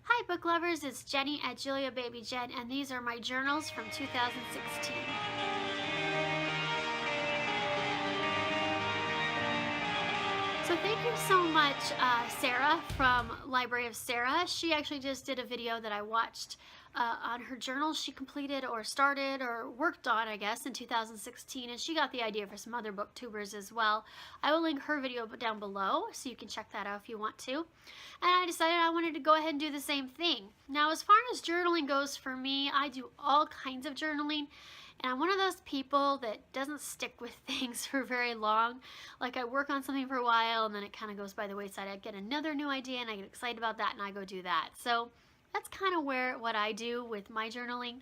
Hi book lovers, it's Jenny at Julia Baby Jen, and these are my journals from 2016. So thank you so much, Sarah from Library of Sarah. She actually just did a video that I watched on her journals she completed or started or worked on, I guess, in 2016, and she got the idea for some other booktubers as well. I will link her video down below so you can check that out if you want to. And I decided I wanted to go ahead and do the same thing. Now, as far as journaling goes for me, I do all kinds of journaling. And I'm one of those people that doesn't stick with things for very long. Like, I work on something for a while and then it kind of goes by the wayside. I get another new idea and I get excited about that and I go do that. So that's kind of what I do with my journaling.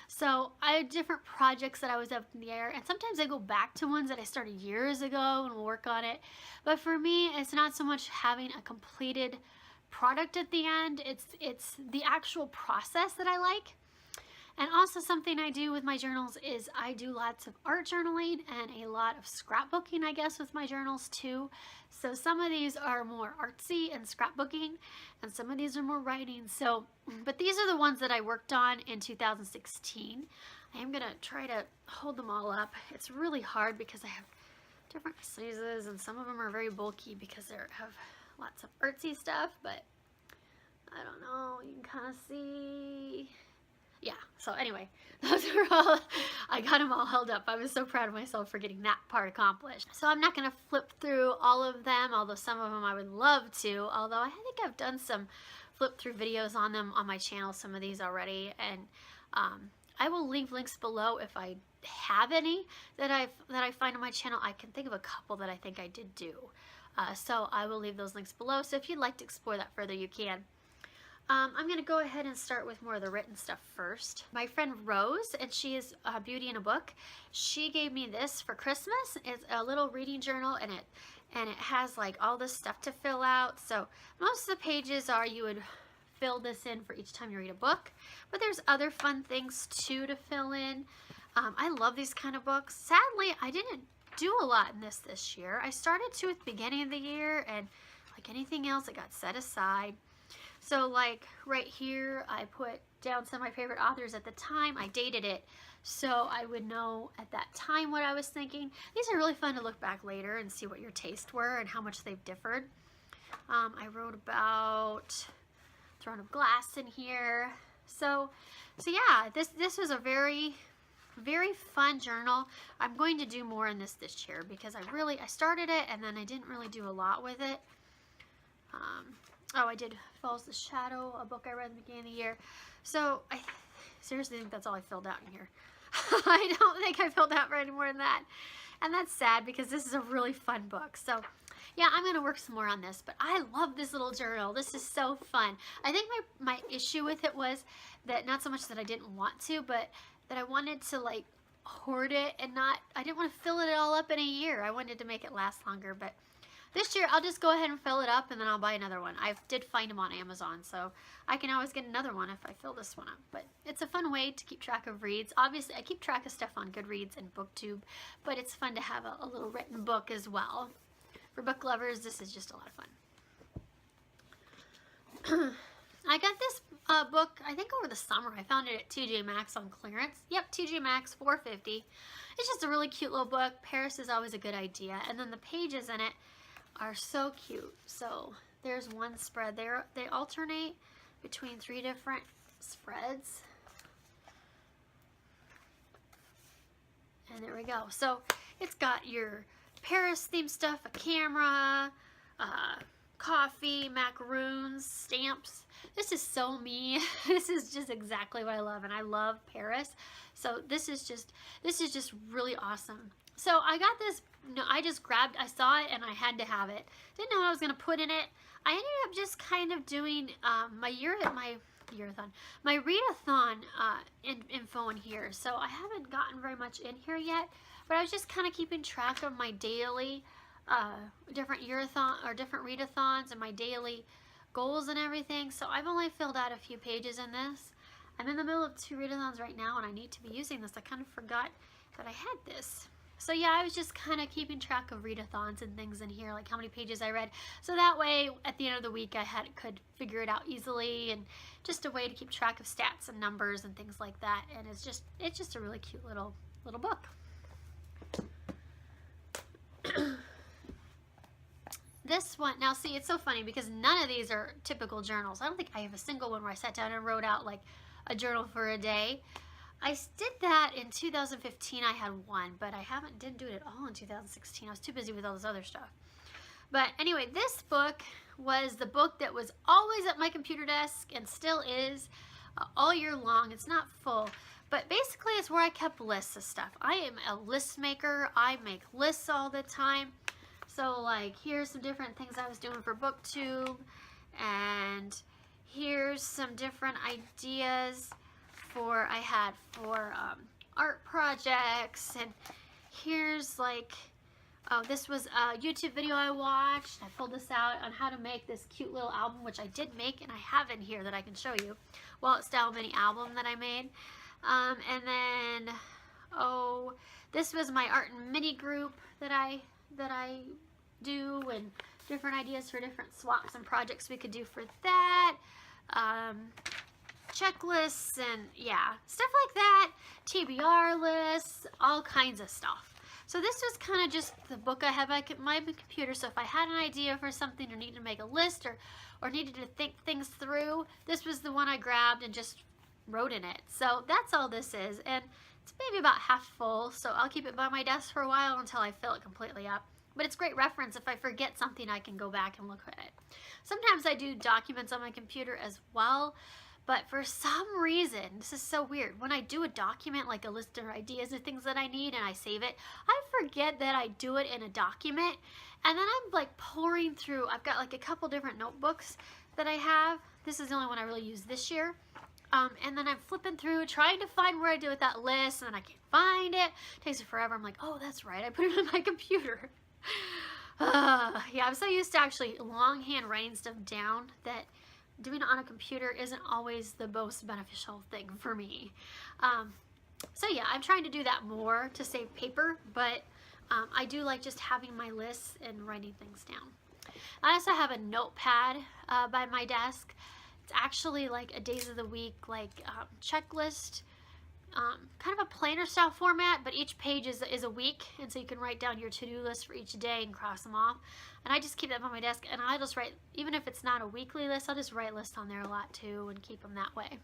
So I have different projects that I was up in the air, and sometimes I go back to ones that I started years ago and we'll work on it. But for me, it's not so much having a completed product at the end. It's the actual process that I like. And also something I do with my journals is I do lots of art journaling and a lot of scrapbooking, I guess, with my journals too. So some of these are more artsy and scrapbooking, and some of these are more writing. So, but these are the ones that I worked on in 2016. I am gonna try to hold them all up. It's really hard because I have different sizes and some of them are very bulky because they have lots of artsy stuff, but I don't know, you can kind of see. Yeah, so anyway, those are all, I got them all held up. I was so proud of myself for getting that part accomplished. So I'm not going to flip through all of them, although some of them I would love to, although I think I've done some flip through videos on them on my channel, some of these already, and I will leave links below if I have any that I find on my channel. I can think of a couple that I think I did do. So I will leave those links below, so if you'd like to explore that further, you can. I'm going to go ahead and start with more of the written stuff first. My friend Rose, and she is Beauty in a Book, she gave me this for Christmas. It's a little reading journal, and it has like all this stuff to fill out. So most of the pages are you would fill this in for each time you read a book, but there's other fun things too to fill in. I love these kind of books. Sadly, I didn't do a lot in this year. I started to at the beginning of the year, and like anything else, it got set aside. So like right here, I put down some of my favorite authors at the time. I dated it so I would know at that time what I was thinking. These are really fun to look back later and see what your tastes were and how much they've differed. I wrote about Throne of Glass in here. So yeah, this was a very fun journal. I'm going to do more in this year because I started it and then I didn't really do a lot with it. Oh, I did Falls the Shadow, a book I read at the beginning of the year. So I seriously think that's all I filled out in here. I don't think I filled out for any more than that. And that's sad because this is a really fun book. So yeah, I'm going to work some more on this. But I love this little journal. This is so fun. I think my issue with it was that not so much that I didn't want to, but that I wanted to like hoard it and I didn't want to fill it all up in a year. I wanted to make it last longer, but this year, I'll just go ahead and fill it up and then I'll buy another one. I did find them on Amazon, so I can always get another one if I fill this one up. But it's a fun way to keep track of reads. Obviously, I keep track of stuff on Goodreads and BookTube, but it's fun to have a little written book as well. For book lovers, this is just a lot of fun. I got this book, I think over the summer. I found it at TJ Maxx on clearance. Yep, TJ Maxx, $4.50. It's just a really cute little book. Paris is always a good idea. And then the pages in it are so cute. So there's one spread there. They alternate between 3 different spreads. And there we go. So it's got your Paris themed stuff, a camera, coffee, macaroons, stamps. This is so me. This is just exactly what I love, and I love Paris. So this is just really awesome. So I got this, I just grabbed, I saw it and I had to have it. Didn't know what I was going to put in it. I ended up just kind of doing my readathon info in here. So I haven't gotten very much in here yet, but I was just kind of keeping track of my daily different readathons and my daily goals and everything. So I've only filled out a few pages in this. I'm in the middle of 2 readathons right now and I need to be using this. I kind of forgot that I had this. So yeah, I was just kind of keeping track of readathons and things in here, like how many pages I read. So that way, at the end of the week, I could figure it out easily, and just a way to keep track of stats and numbers and things like that. And it's just a really cute little book. This one, now see, it's so funny because none of these are typical journals. I don't think I have a single one where I sat down and wrote out like a journal for a day. I did that in 2015. I had one, but I didn't do it at all in 2016. I was too busy with all this other stuff. But anyway, this book was the book that was always at my computer desk and still is all year long. It's not full, but basically it's where I kept lists of stuff. I am a list maker. I make lists all the time. So like, here's some different things I was doing for BookTube, and here's some different ideas I had for art projects, and here's like, oh, this was a YouTube video I watched. I pulled this out on how to make this cute little album, which I did make, and I have in here that I can show you. Wallet Style mini album that I made. And then, oh, this was my art and mini group that I do, and different ideas for different swaps and projects we could do for that. Checklists and yeah, stuff like that, TBR lists, all kinds of stuff. So this was kind of just the book I have at my computer. So if I had an idea for something or needed to make a list or needed to think things through, this was the one I grabbed and just wrote in it. So that's all this is, and it's maybe about half full, so I'll keep it by my desk for a while until I fill it completely up. But it's great reference. If I forget something, I can go back and look at it. Sometimes I do documents on my computer as well. But for some reason, this is so weird, when I do a document, like a list of ideas or things that I need, and I save it, I forget that I do it in a document, and then I'm like pouring through. I've got like a couple different notebooks that I have. This is the only one I really used this year. And then I'm flipping through, trying to find where I do with that list, and then I can't find it. It takes it forever. I'm like, oh, that's right, I put it on my computer. Yeah, I'm so used to actually longhand writing stuff down that doing it on a computer isn't always the most beneficial thing for me. So yeah, I'm trying to do that more to save paper, but I do like just having my lists and writing things down. I also have a notepad by my desk. It's actually like a days of the week, like checklist, kind of a planner style format, but each page is a week, and so you can write down your to-do list for each day and cross them off. And I just keep that on my desk, and I just write, even if it's not a weekly list, I'll just write lists on there a lot too and keep them that way.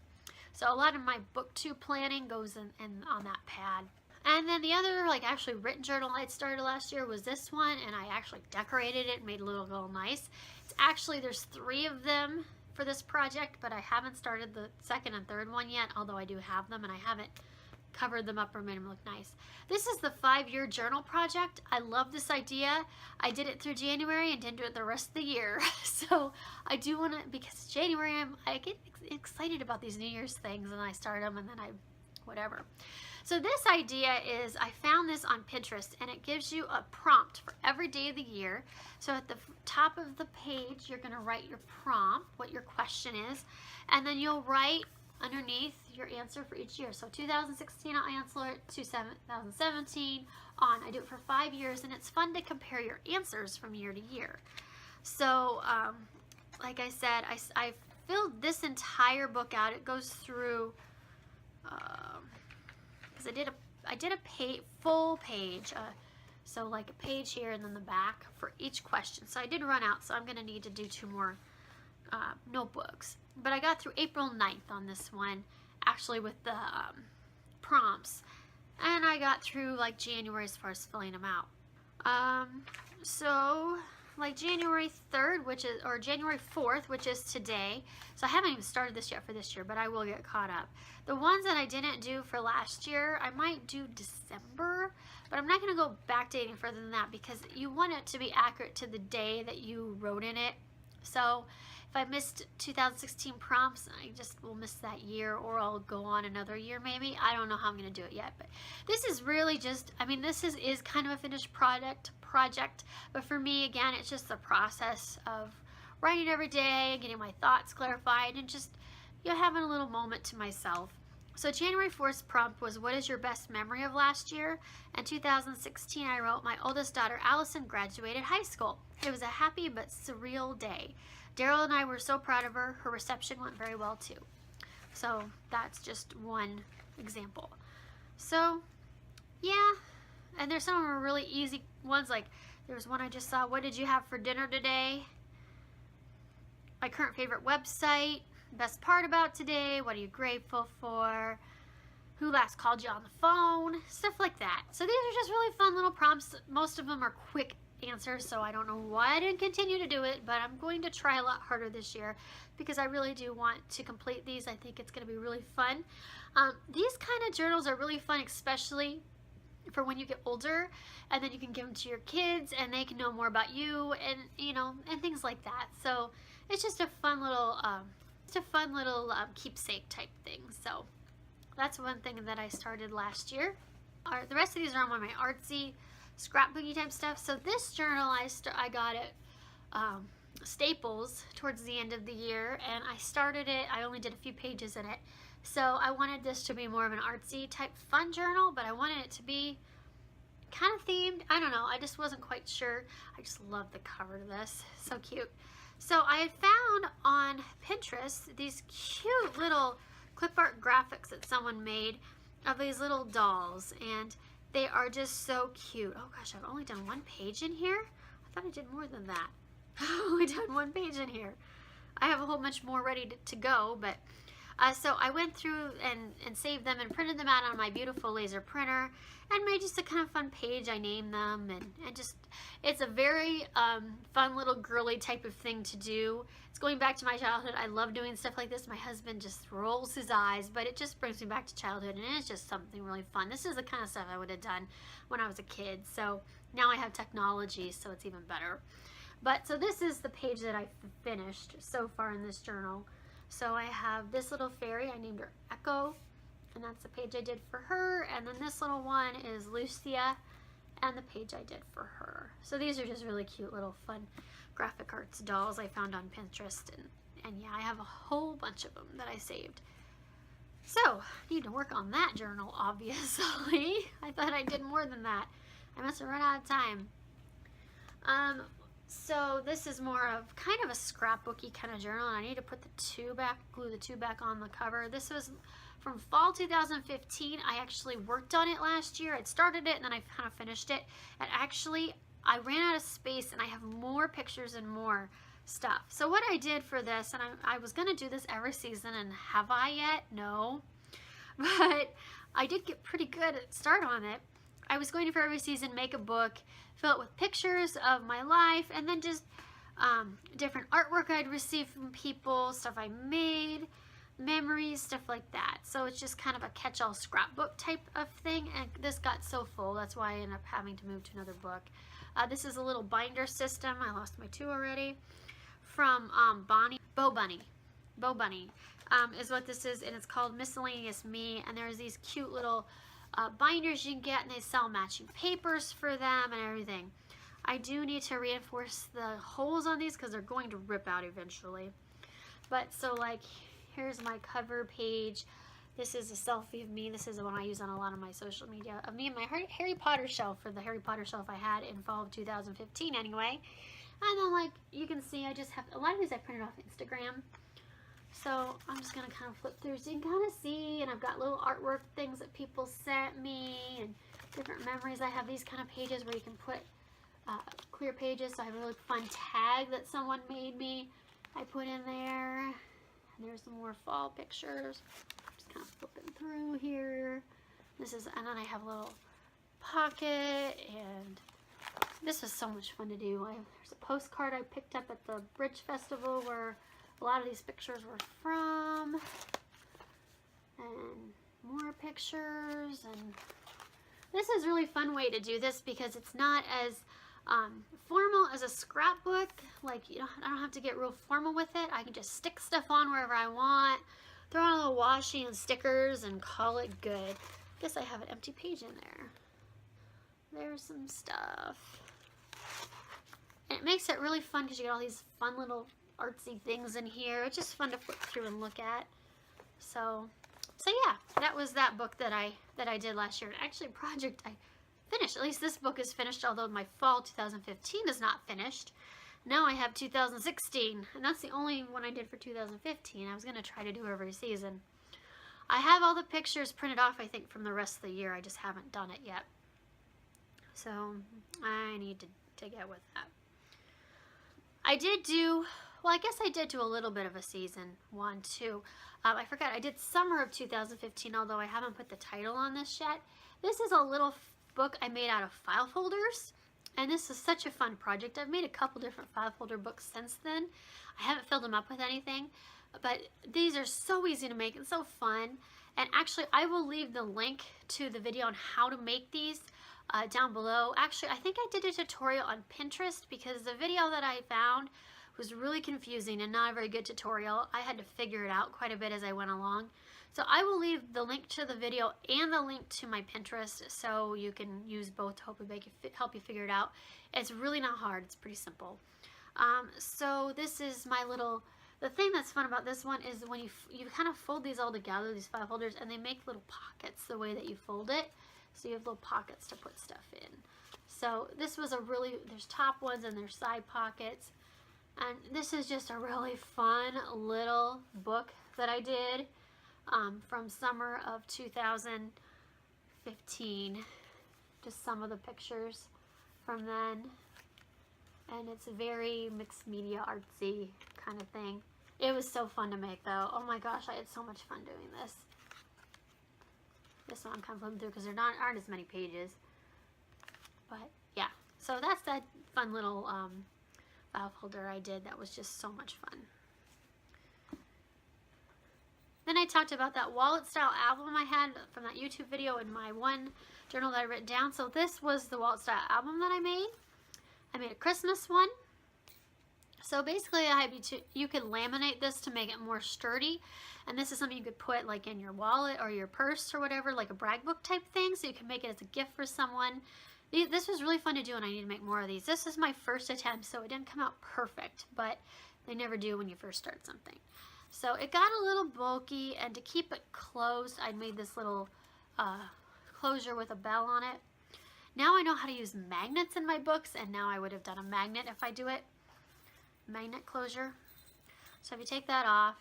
So a lot of my BookTube planning goes in on that pad. And then the other, like, actually written journal I started last year was this one, and I actually decorated it and made it look nice. It's actually, there's 3 of them for this project, but I haven't started the second and third one yet, although I do have them, and I haven't covered them up or made them look nice. This is the 5-year journal project. I love this idea. I did it through January and didn't do it the rest of the year. So I do want to, because January I get excited about these New Year's things, and I start them and then whatever. So this idea is, I found this on Pinterest, and it gives you a prompt for every day of the year. So at the top of the page, you're going to write your prompt, what your question is, and then you'll write underneath your answer for each year. So 2016 I'll answer it, 2017 on. I do it for 5 years, and it's fun to compare your answers from year to year. So like I said, I filled this entire book out. It goes through because I did a full page, so like a page here and then the back for each question. So I did run out, so I'm going to need to do 2 more notebooks. But I got through April 9th on this one, actually with the prompts, and I got through like January as far as filling them out. So like January 3rd, or January 4th, which is today. So I haven't even started this yet for this year, but I will get caught up. The ones that I didn't do for last year, I might do December, but I'm not going to go backdating further than that because you want it to be accurate to the day that you wrote in it. So if I missed 2016 prompts, I just will miss that year, or I'll go on another year maybe. I don't know how I'm going to do it yet, but this is really just, I mean, this is kind of a finished project, but for me, again, it's just the process of writing every day, getting my thoughts clarified, and just, having a little moment to myself. So January 4th prompt was, what is your best memory of last year? In 2016, I wrote, my oldest daughter, Allison, graduated high school. It was a happy but surreal day. Daryl and I were so proud of her. Her reception went very well too. So that's just one example. So yeah, and there's some of them really easy ones, like there was one I just saw, what did you have for dinner today? My current favorite website. Best part about today, what are you grateful for? Who last called you on the phone? Stuff like that. So these are just really fun little prompts. Most of them are quick answers, so I don't know why I didn't continue to do it, but I'm going to try a lot harder this year because I really do want to complete these. I think it's going to be really fun. These kind of journals are really fun, especially for when you get older, and then you can give them to your kids and they can know more about you, and and things like that. So it's just a fun little keepsake type thing. So that's one thing that I started last year. The rest of these are on my artsy, scrapbooky type stuff. So this journal I got at Staples towards the end of the year, and I started it. I only did a few pages in it. So I wanted this to be more of an artsy type fun journal, but I wanted it to be kind of themed. I don't know. I just wasn't quite sure. I just love the cover to this. So cute. So I had found on Pinterest these cute little clip art graphics that someone made of these little dolls, and they are just so cute. Oh gosh, I've only done one page in here. I thought I did more than that. I've only done one page in here. I have a whole bunch more ready to go, but so I went through and saved them and printed them out on my beautiful laser printer and made just a kind of fun page. I named them, and just, it's a very fun little girly type of thing to do. It's going back to my childhood. I love doing stuff like this. My husband just rolls his eyes, but it just brings me back to childhood, and it's just something really fun. This is the kind of stuff I would have done when I was a kid. So now I have technology, so it's even better. But so this is the page that I finished so far in this journal. So I have this little fairy, I named her Echo, and that's the page I did for her. And then this little one is Lucia, and the page I did for her. So these are just really cute little fun graphic arts dolls I found on Pinterest. And yeah, I have a whole bunch of them that I saved. So, I need to work on that journal, obviously. I thought I did more than that. I must have run out of time. So this is more of kind of a scrapbooky kind of journal, and I need to put the two back, glue the two back on the cover. This was from fall 2015. I actually worked on it last year. I'd started it and then I kind of finished it. And actually, I ran out of space and I have more pictures and more stuff. So what I did for this, and I was going to do this every season, and have I yet? No. But I did get pretty good at start on it. I was going to, for every season, make a book, fill it with pictures of my life, and then just different artwork I'd received from people, stuff I made, memories, stuff like that. So it's just kind of a catch-all scrapbook type of thing, and this got so full, that's why I ended up having to move to another book. This is a little binder system. I lost my two already. From Bo Bunny is what this is, and it's called Miscellaneous Me, and there's these cute little binders you can get, and they sell matching papers for them and everything. I do need to reinforce the holes on these because they're going to rip out eventually. But so, like, here's my cover page. This is a selfie of me. This is the one I use on a lot of my social media, of me and my Harry Potter shelf, for the Harry Potter shelf I had in fall of 2015 anyway. And then, like, you can see I just have, a lot of these I printed off Instagram. So I'm just going to kind of flip through so you can kind of see, and I've got little artwork things that people sent me and different memories. I have these kind of pages where you can put clear pages. So I have a really fun tag that someone made me. I put in there. And there's some more fall pictures. Just kind of flipping through here. This is, and then I have a little pocket, and this was so much fun to do. There's a postcard I picked up at the Bridge Festival where a lot of these pictures were from, and more pictures. And this is a really fun way to do this because it's not as formal as a scrapbook. Like, you know, I don't have to get real formal with it. I can just stick stuff on wherever I want, throw on a little washi and stickers, and call it good. I guess I have an empty page in there. There's some stuff. And it makes it really fun because you get all these fun little artsy things in here. It's just fun to flip through and look at. So So yeah, that was that book that I did last year. Actually, a project I finished. At least this book is finished, although my fall 2015 is not finished. Now I have 2016, and that's the only one I did for 2015. I was going to try to do every season. I have all the pictures printed off, I think, from the rest of the year. I just haven't done it yet. So I need to get with that. I did do, well, I guess I did do a little bit of a season 1 too. I forgot, I did summer of 2015, although I haven't put the title on this yet. This is a little book I made out of file folders, and this is such a fun project. I've made a couple different file folder books since then. I haven't filled them up with anything, but these are so easy to make and so fun. And actually, I will leave the link to the video on how to make these down below. Actually, I think I did a tutorial on Pinterest because the video that I found was really confusing and not a very good tutorial. I had to figure it out quite a bit as I went along. So I will leave the link to the video and the link to my Pinterest so you can use both to help you figure it out. It's really not hard. It's pretty simple. So this is my little, the thing that's fun about this one is when you kind of fold these all together, these file folders, and they make little pockets the way that you fold it. So you have little pockets to put stuff in. So this was a really, there's top ones and there's side pockets. And this is just a really fun little book that I did from summer of 2015. Just some of the pictures from then. And it's very mixed media artsy kind of thing. It was so fun to make though. Oh my gosh, I had so much fun doing this. This one I'm kind of flipping through because there aren't as many pages. But yeah, so that's that fun little file folder I did. That was just so much fun. Then I talked about that wallet style album I had from that YouTube video in my one journal that I written down. So this was the wallet style album that I made. I made a Christmas one. So basically you could laminate this to make it more sturdy. And this is something you could put like in your wallet or your purse or whatever, like a brag book type thing. So you can make it as a gift for someone. This was really fun to do and I need to make more of these. This is my first attempt, so it didn't come out perfect, but they never do when you first start something. So it got a little bulky, and to keep it closed, I made this little closure with a bell on it. Now I know how to use magnets in my books, and now I would have done a magnet if I do it. Magnet closure. So if you take that off,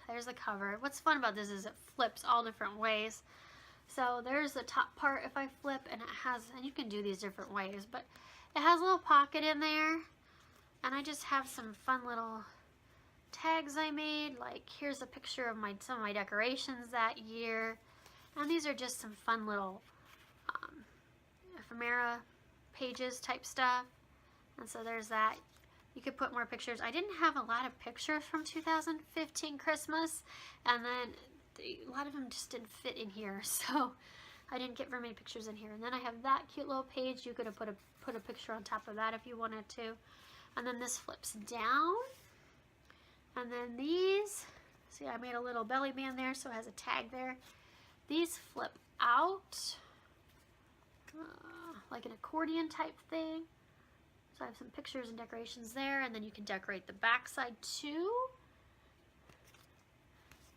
there's the cover. What's fun about this is it flips all different ways. So there's the top part if I flip, and it has, and you can do these different ways, but it has a little pocket in there, and I just have some fun little tags I made. Like here's a picture of some of my decorations that year, and these are just some fun little ephemera pages type stuff. And so there's that. You could put more pictures. I didn't have a lot of pictures from 2015 Christmas, and then a lot of them just didn't fit in here, so I didn't get very many pictures in here. And then I have that cute little page. You could have put a picture on top of that if you wanted to. And then this flips down. And then these, see, I made a little belly band there, so it has a tag there. These flip out like an accordion type thing. So I have some pictures and decorations there, and then you can decorate the back side too.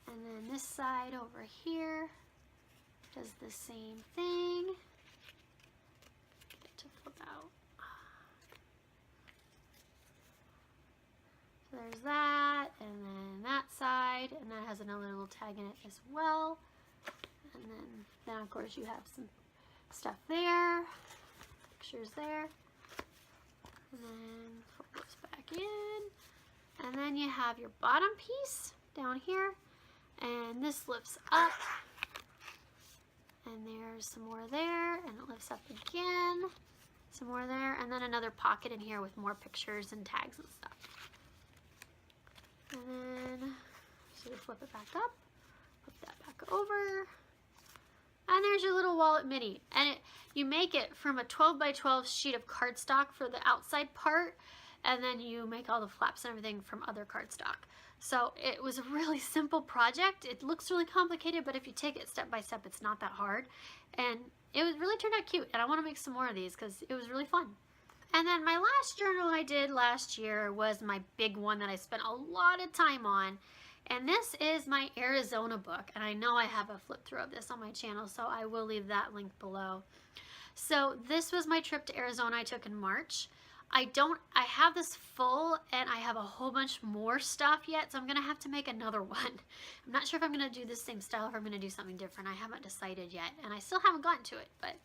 And then this side over here does the same thing. Get it to flip out. So there's that, and then that side, and that has another little tag in it as well. And then of course you have some stuff there, pictures there. And then fold this back in. And then you have your bottom piece down here. And this lifts up. And there's some more there. And it lifts up again. Some more there. And then another pocket in here with more pictures and tags and stuff. And then, so you flip it back up. Flip that back over. And there's your little wallet mini. And you make it from a 12 by 12 sheet of cardstock for the outside part, and then you make all the flaps and everything from other cardstock. So it was a really simple project. It looks really complicated, but if you take it step by step, it's not that hard. And it really turned out cute, and I want to make some more of these because it was really fun. And then my last journal I did last year was my big one that I spent a lot of time on. And this is my Arizona book, and I know I have a flip through of this on my channel, so I will leave that link below. So this was my trip to Arizona I took in March. I have this full, and I have a whole bunch more stuff yet, so I'm gonna have to make another one. I'm not sure if I'm gonna do the same style or if I'm gonna do something different. I haven't decided yet, and I still haven't gotten to it, but.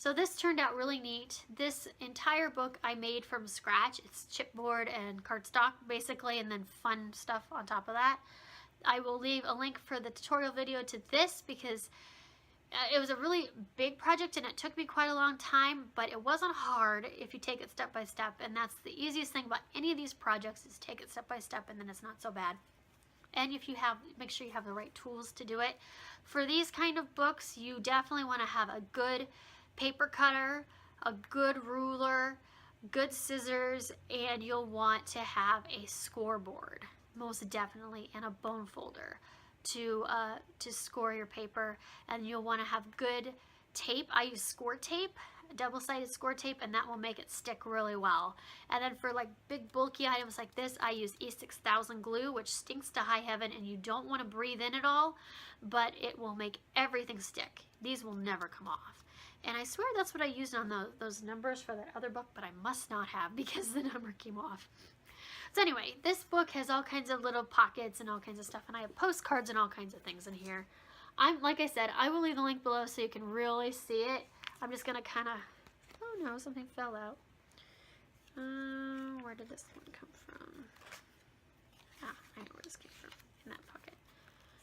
So this turned out really neat. This entire book I made from scratch. It's chipboard and cardstock basically, and then fun stuff on top of that. I will leave a link for the tutorial video to this because it was a really big project and it took me quite a long time, but it wasn't hard if you take it step by step, and that's the easiest thing about any of these projects is take it step by step, and then it's not so bad. And if you have, make sure you have the right tools to do it. For these kind of books, you definitely want to have a good paper cutter, a good ruler, good scissors, and you'll want to have a scoreboard, most definitely, and a bone folder to score your paper. And you'll want to have good tape. I use score tape, double-sided score tape, and that will make it stick really well. And then for like big bulky items like this, I use E6000 glue, which stinks to high heaven, and you don't want to breathe in at all, but it will make everything stick. These will never come off. And I swear that's what I used on those numbers for that other book, but I must not have because the number came off. So anyway, this book has all kinds of little pockets and all kinds of stuff, and I have postcards and all kinds of things in here. Like I said, I will leave the link below so you can really see it. I'm just going to kind of, oh no, something fell out. Where did this one come from? Ah, I know where this came from, in that pocket.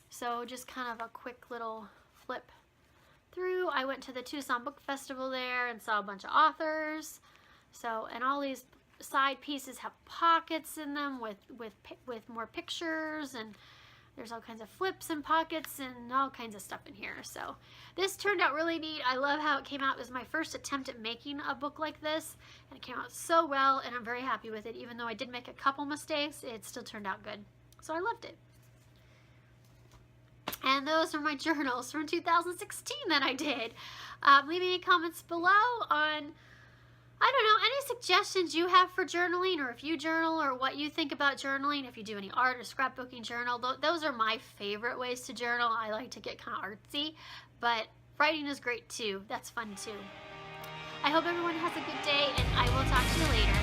So just kind of a quick little flip through. I went to the Tucson Book Festival there and saw a bunch of authors. So, and all these side pieces have pockets in them with more pictures, and there's all kinds of flips and pockets and all kinds of stuff in here. So this turned out really neat. I love how it came out. It was my first attempt at making a book like this, and it came out so well, and I'm very happy with it. Even though I did make a couple mistakes, it still turned out good. So I loved it. And those are my journals from 2016 that I did. Leave me comments below on, I don't know, any suggestions you have for journaling, or if you journal, or what you think about journaling, if you do any art or scrapbooking journal. Those are my favorite ways to journal. I like to get kind of artsy, but writing is great too. That's fun too. I hope everyone has a good day, and I will talk to you later.